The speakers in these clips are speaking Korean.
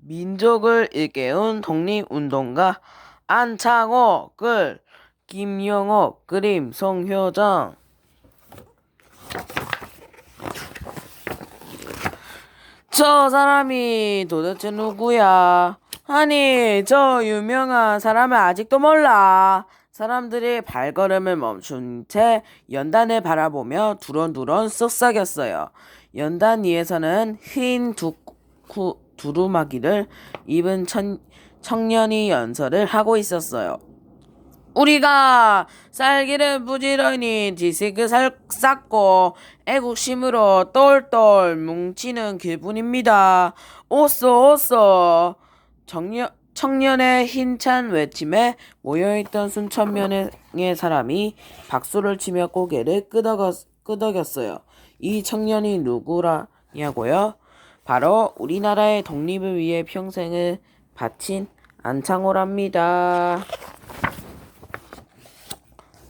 민족을 일깨운 독립운동가 안창호 글, 김영옥 그림, 송효정. 저 사람이 도대체 누구야? 아니, 저 유명한 사람을 아직도 몰라. 사람들이 발걸음을 멈춘 채 연단을 바라보며 두런두런 쓱싹였어요. 연단 위에서는 흰 두루마기를 입은 청년이 연설을 하고 있었어요. 우리가 쌀기를 부지런히 지식을 쌓고 애국심으로 똘똘 뭉치는 길뿐입니다. 오쏘 오쏘. 청년의 힘찬 외침에 모여있던 수천 명의 사람이 박수를 치며 고개를 끄덕였어요. 이 청년이 누구라냐고요? 바로 우리나라의 독립을 위해 평생을 바친 안창호랍니다.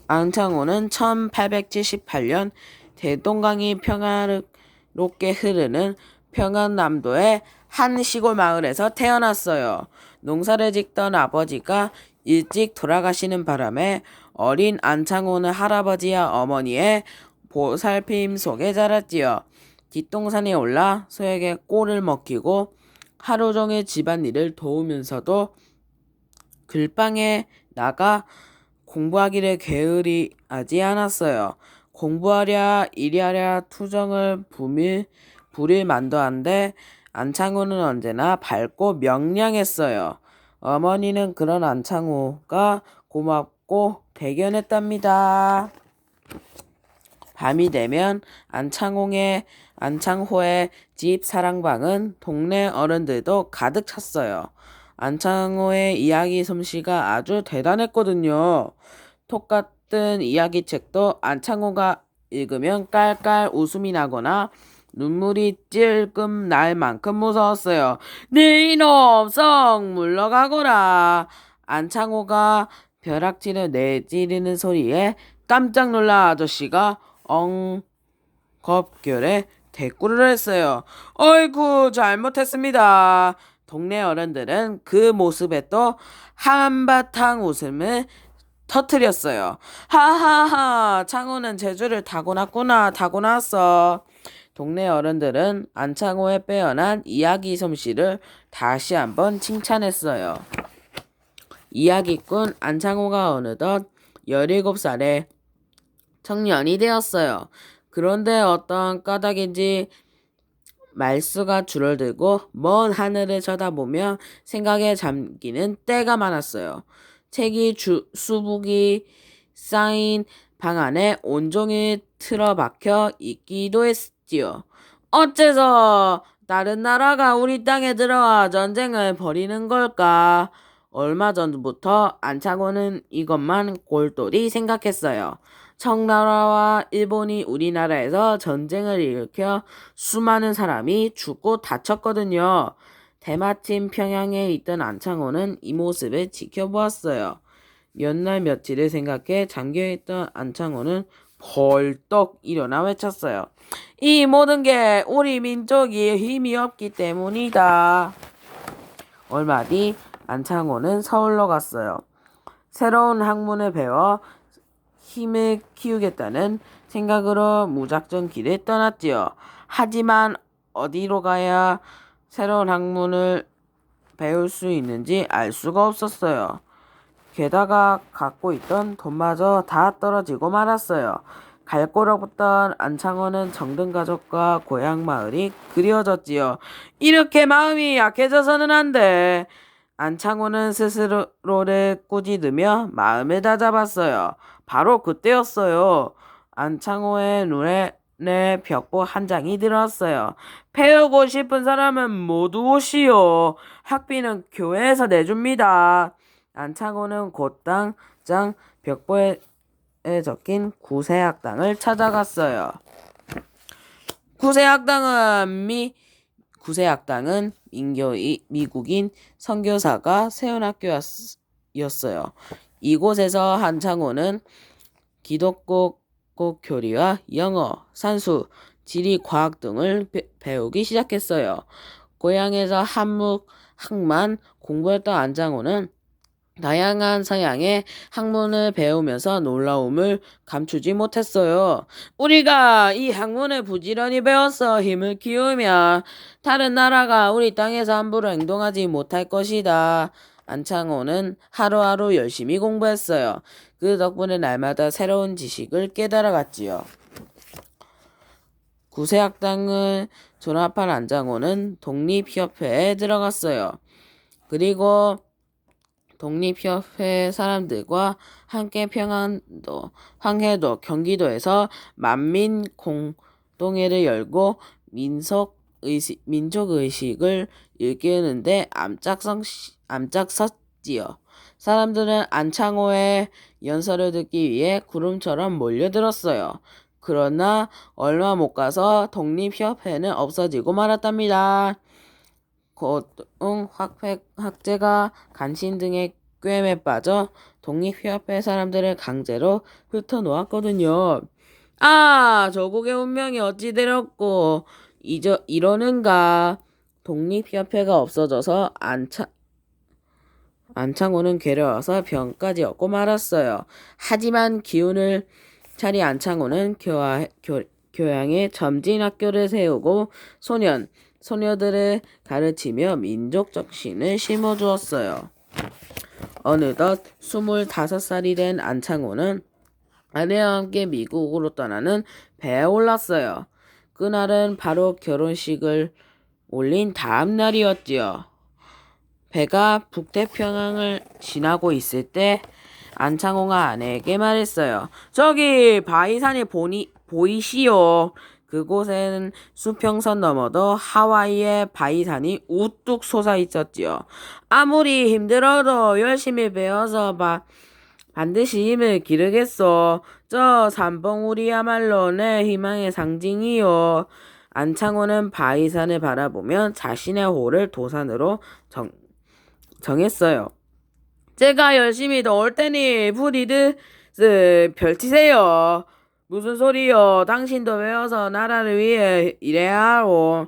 안창호는 1878년 대동강이 평화롭게 흐르는 평안남도의 한 시골 마을에서 태어났어요. 농사를 짓던 아버지가 일찍 돌아가시는 바람에 어린 안창호는 할아버지와 어머니의 보살핌 속에 자랐지요. 뒷동산에 올라 소에게 꼴을 먹히고 하루 종일 집안일을 도우면서도 글방에 나가 공부하기를 게으리하지 않았어요. 공부하랴 일하랴 투정을 부릴 만도 한데 안창호는 언제나 밝고 명량했어요. 어머니는 그런 안창호가 고맙고 대견했답니다. 밤이 되면 안창호의 집 사랑방은 동네 어른들도 가득 찼어요. 안창호의 이야기 솜씨가 아주 대단했거든요. 똑같은 이야기책도 안창호가 읽으면 깔깔 웃음이 나거나 눈물이 찔끔 날 만큼 무서웠어요. 네 이놈 썩 물러가거라. 안창호가 벼락치를 내지르는 소리에 깜짝 놀란 아저씨가 엉겁결에 대꾸를 했어요. 어이구 잘못했습니다. 동네 어른들은 그 모습에 또 한바탕 웃음을 터뜨렸어요. 하하하, 창호는 재주를 타고났어. 동네 어른들은 안창호의 빼어난 이야기 솜씨를 다시 한번 칭찬했어요. 이야기꾼 안창호가 어느덧 17살의 청년이 되었어요. 그런데 어떠한 까닭인지 말수가 줄어들고 먼 하늘을 쳐다보며 생각에 잠기는 때가 많았어요. 책이 수북이 쌓인 방 안에 온종일 틀어박혀 있기도 했지요. 어째서 다른 나라가 우리 땅에 들어와 전쟁을 벌이는 걸까? 얼마 전부터 안창호는 이것만 골똘히 생각했어요. 청나라와 일본이 우리나라에서 전쟁을 일으켜 수많은 사람이 죽고 다쳤거든요. 대마침 평양에 있던 안창호는 이 모습을 지켜보았어요. 몇 날 며칠을 생각해 잠겨있던 안창호는 벌떡 일어나 외쳤어요. 이 모든 게 우리 민족이 힘이 없기 때문이다. 얼마 뒤 안창호는 서울로 갔어요. 새로운 학문을 배워 힘을 키우겠다는 생각으로 무작정 길을 떠났지요. 하지만 어디로 가야 새로운 학문을 배울 수 있는지 알 수가 없었어요. 게다가 갖고 있던 돈마저 다 떨어지고 말았어요. 갈 곳 없던 안창호는 정든 가족과 고향 마을이 그리워졌지요. 이렇게 마음이 약해져서는 안 돼. 안창호는 스스로를 꾸짖으며 마음을 다잡았어요. 바로 그때였어요. 안창호의 눈에 벽보 한 장이 들어왔어요. 배우고 싶은 사람은 모두 오시오. 학비는 교회에서 내줍니다. 안창호는 곧 당장 벽보에 적힌 구세학당을 찾아갔어요. 구세학당은 미국인 선교사가 세운 학교였어요. 이곳에서 안창호는 기독교 교리와 영어, 산수, 지리, 과학 등을 배우기 시작했어요. 고향에서 학만 공부했던 안창호는 다양한 서양의 학문을 배우면서 놀라움을 감추지 못했어요. 우리가 이 학문을 부지런히 배워서 힘을 키우면 다른 나라가 우리 땅에서 함부로 행동하지 못할 것이다. 안창호는 하루하루 열심히 공부했어요. 그 덕분에 날마다 새로운 지식을 깨달아갔지요. 구세학당을 졸업한 안창호는 독립협회에 들어갔어요. 그리고 독립협회 사람들과 함께 황해도, 경기도에서 만민공동회를 열고 민족의식을 일깨우는데 앞장섰지요. 사람들은 안창호의 연설을 듣기 위해 구름처럼 몰려들었어요. 그러나 얼마 못 가서 독립협회는 없어지고 말았답니다. 고등 학제가 간신 등의 꿰매 빠져 독립협회 사람들을 강제로 흩어놓았거든요. 아, 조국의 운명이 어찌 되렸고 이러는가. 독립협회가 없어져서 안창호는 괴로워서 병까지 얻고 말았어요. 하지만 기운을 차린 안창호는 교양의 점진학교를 세우고 소녀들을 가르치며 민족 정신을 심어주었어요. 어느덧 25살이 된 안창호는 아내와 함께 미국으로 떠나는 배에 올랐어요. 그날은 바로 결혼식을 올린 다음 날이었지요. 배가 북태평양을 지나고 있을 때 안창호가 아내에게 말했어요. 저기 바위산이 보이시오. 그곳에는 수평선 너머도 하와이의 바위산이 우뚝 솟아 있었지요. 아무리 힘들어도 열심히 배워서 반드시 힘을 기르겠소. 저 산봉우리야말로 내 희망의 상징이요. 안창호는 바위산을 바라보며 자신의 호를 도산으로 정했어요. 제가 열심히 넣을 테니 부디드 펼치세요. 무슨 소리요? 당신도 배워서 나라를 위해 일해야 하고.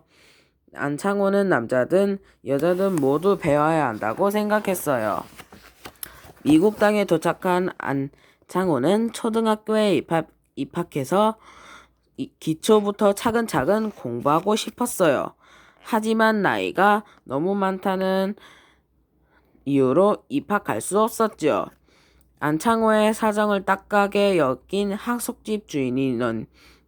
안창호는 남자든 여자든 모두 배워야 한다고 생각했어요. 미국 땅에 도착한 안창호는 초등학교에 입학해서 기초부터 차근차근 공부하고 싶었어요. 하지만 나이가 너무 많다는 이유로 입학할 수 없었죠. 안창호의 사정을 딱하게 여긴 학속집 주인이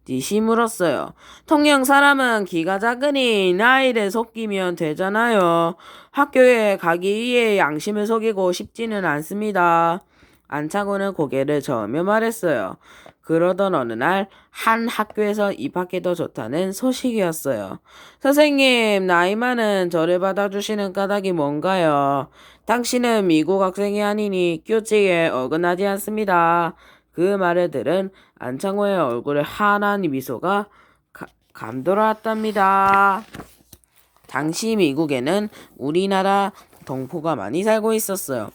넌지시 물었어요. 통영 사람은 기가 작으니 나이를 속이면 되잖아요. 학교에 가기 위해 양심을 속이고 싶지는 않습니다. 안창호는 고개를 저으며 말했어요. 그러던 어느 날 한 학교에서 입학해도 좋다는 소식이었어요. 선생님, 나이 많은 저를 받아주시는 까닭이 뭔가요? 당신은 미국 학생이 아니니 규칙에 어긋나지 않습니다. 그 말을 들은 안창호의 얼굴에 환한 미소가 감돌았답니다. 당시 미국에는 우리나라 동포가 많이 살고 있었어요.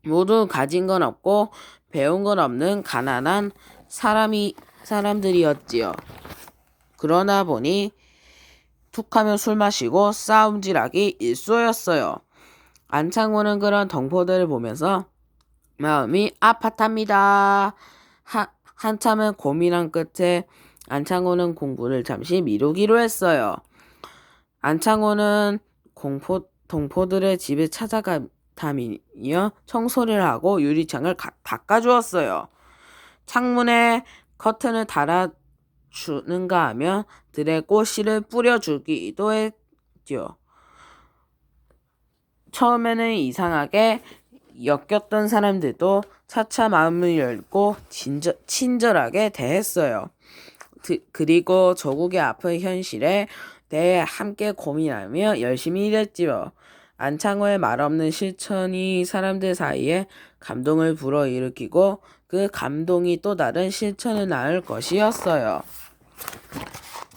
모두 가진 건 없고 배운 건 없는 가난한 사람들이었지요. 그러나 보니 툭하면 술 마시고 싸움질하기 일쑤였어요. 안창호는 그런 동포들을 보면서 마음이 아팠답니다. 한참을 고민한 끝에 안창호는 공부를 잠시 미루기로 했어요. 안창호는 동포들의 집에 찾아가며 청소를 하고 유리창을 닦아주었어요. 창문에 커튼을 달아주는가 하며 들에 꽃씨를 뿌려주기도 했죠. 처음에는 이상하게 엮였던 사람들도 차차 마음을 열고 친절하게 대했어요. 그리고 조국의 아픈 현실에 대해 함께 고민하며 열심히 일했지요. 안창호의 말없는 실천이 사람들 사이에 감동을 불어일으키고 그 감동이 또 다른 실천을 낳을 것이었어요.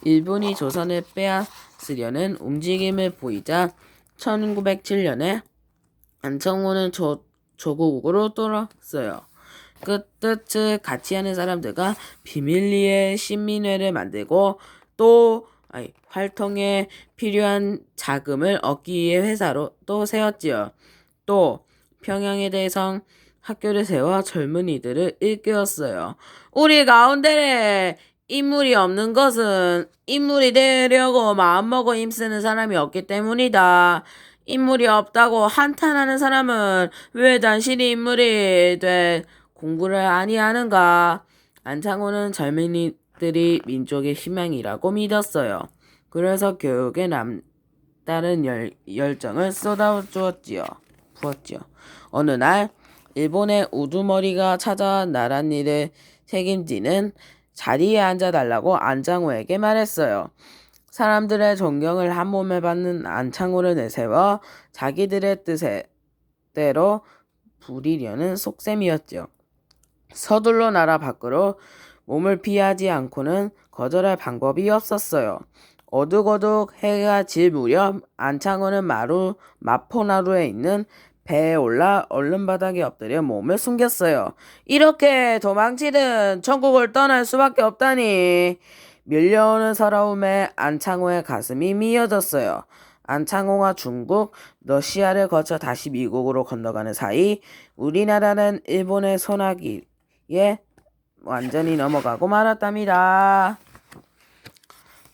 일본이 조선을 빼앗으려는 움직임을 보이자 1907년에 안창호는 조국으로 돌아왔어요. 그 뜻을 같이 하는 사람들과 비밀리에 신민회를 만들고 또 활동에 필요한 자금을 얻기 위해 회사로 또 세웠지요. 또 평양에 대해서 학교를 세워 젊은이들을 일깨웠어요. 우리 가운데 인물이 없는 것은 인물이 되려고 마음먹어 힘쓰는 사람이 없기 때문이다. 인물이 없다고 한탄하는 사람은 왜 당신이 인물이 돼 공부를 아니하는가? 안창호는 젊은이들이 민족의 희망이라고 믿었어요. 그래서 교육에 남다른 열정을 쏟아주었지요. 부었지요. 어느 날 일본의 우두머리가 찾아와 나랏일을 책임지는 자리에 앉아달라고 안창호에게 말했어요. 사람들의 존경을 한 몸에 받는 안창호를 내세워 자기들의 뜻대로 부리려는 속셈이었죠. 서둘러 나라 밖으로 몸을 피하지 않고는 거절할 방법이 없었어요. 어둑어둑 해가 질 무렵 안창호는 마포나루에 있는 배에 올라 얼음바닥에 엎드려 몸을 숨겼어요. 이렇게 도망치든 천국을 떠날 수밖에 없다니. 밀려오는 서러움에 안창호의 가슴이 미어졌어요. 안창호가 중국, 러시아를 거쳐 다시 미국으로 건너가는 사이 우리나라는 일본의 손아귀에 완전히 넘어가고 말았답니다.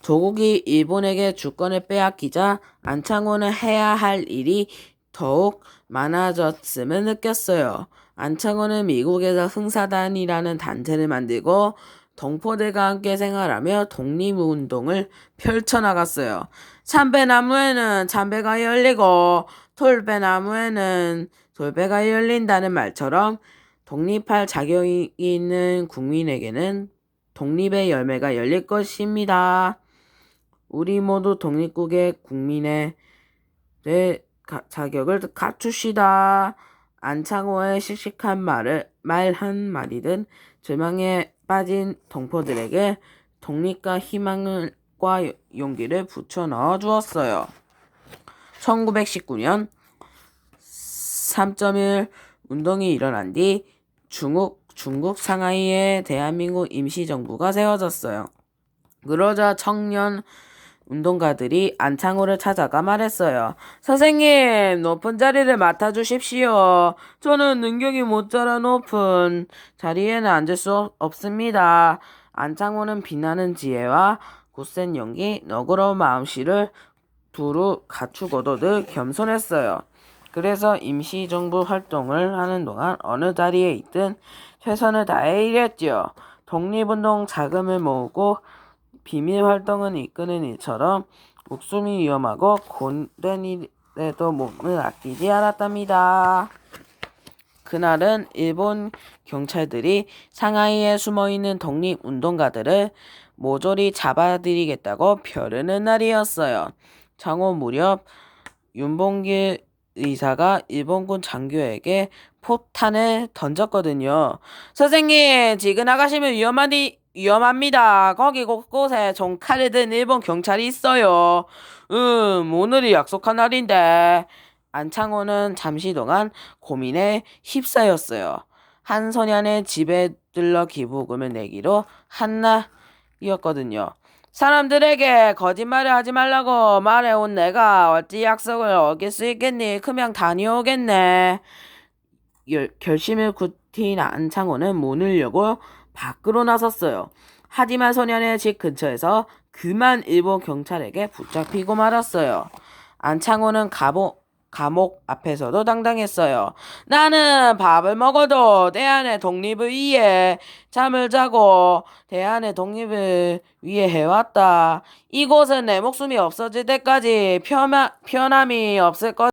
조국이 일본에게 주권을 빼앗기자 안창호는 해야 할 일이 더욱 많아졌음을 느꼈어요. 안창호는 미국에서 흥사단이라는 단체를 만들고 동포들과 함께 생활하며 독립운동을 펼쳐나갔어요. 참배나무에는 참배가 열리고 돌배나무에는 돌배가 열린다는 말처럼 독립할 자격이 있는 국민에게는 독립의 열매가 열릴 것입니다. 우리 모두 독립국의 국민의 자격을 갖춥시다. 안창호의 씩씩한 말 한마디든 절망에 빠진 동포들에게 독립과 희망과 용기를 붙여 넣어 주었어요. 1919년 3.1 운동이 일어난 뒤 중국 상하이에 대한민국 임시정부가 세워졌어요. 그러자 청년 운동가들이 안창호를 찾아가 말했어요. 선생님, 높은 자리를 맡아주십시오. 저는 능력이 모자라 높은 자리에는 앉을 수 없습니다. 안창호는 빛나는 지혜와 굳센 용기, 너그러운 마음씨를 두루 갖추고도 늘 겸손했어요. 그래서 임시정부 활동을 하는 동안 어느 자리에 있든 최선을 다해 일했지요. 독립운동 자금을 모으고 비밀활동은 이끄는 일처럼 목숨이 위험하고 곤된 일에도 몸을 아끼지 않았답니다. 그날은 일본 경찰들이 상하이에 숨어있는 독립운동가들을 모조리 잡아들이겠다고 벼르는 날이었어요. 창오 무렵 윤봉길 의사가 일본군 장교에게 포탄을 던졌거든요. 선생님, 지금 나가시면 위험합니다. 거기 곳곳에 총칼을 든 일본 경찰이 있어요. 오늘이 약속한 날인데. 안창호는 잠시 동안 고민에 휩싸였어요. 한 소년의 집에 들러 기부금을 내기로 한 날이었거든요. 사람들에게 거짓말을 하지 말라고 말해온 내가 어찌 약속을 어길 수 있겠니? 그냥 다녀오겠네. 결심을 굳힌 안창호는 문을 열고 밖으로 나섰어요. 하지만 소년의 집 근처에서 그만 일본 경찰에게 붙잡히고 말았어요. 안창호는 감옥 앞에서도 당당했어요. 나는 밥을 먹어도 대한의 독립을 위해 잠을 자고 대한의 독립을 위해 해왔다. 이곳은 내 목숨이 없어질 때까지 편함이 없을 것.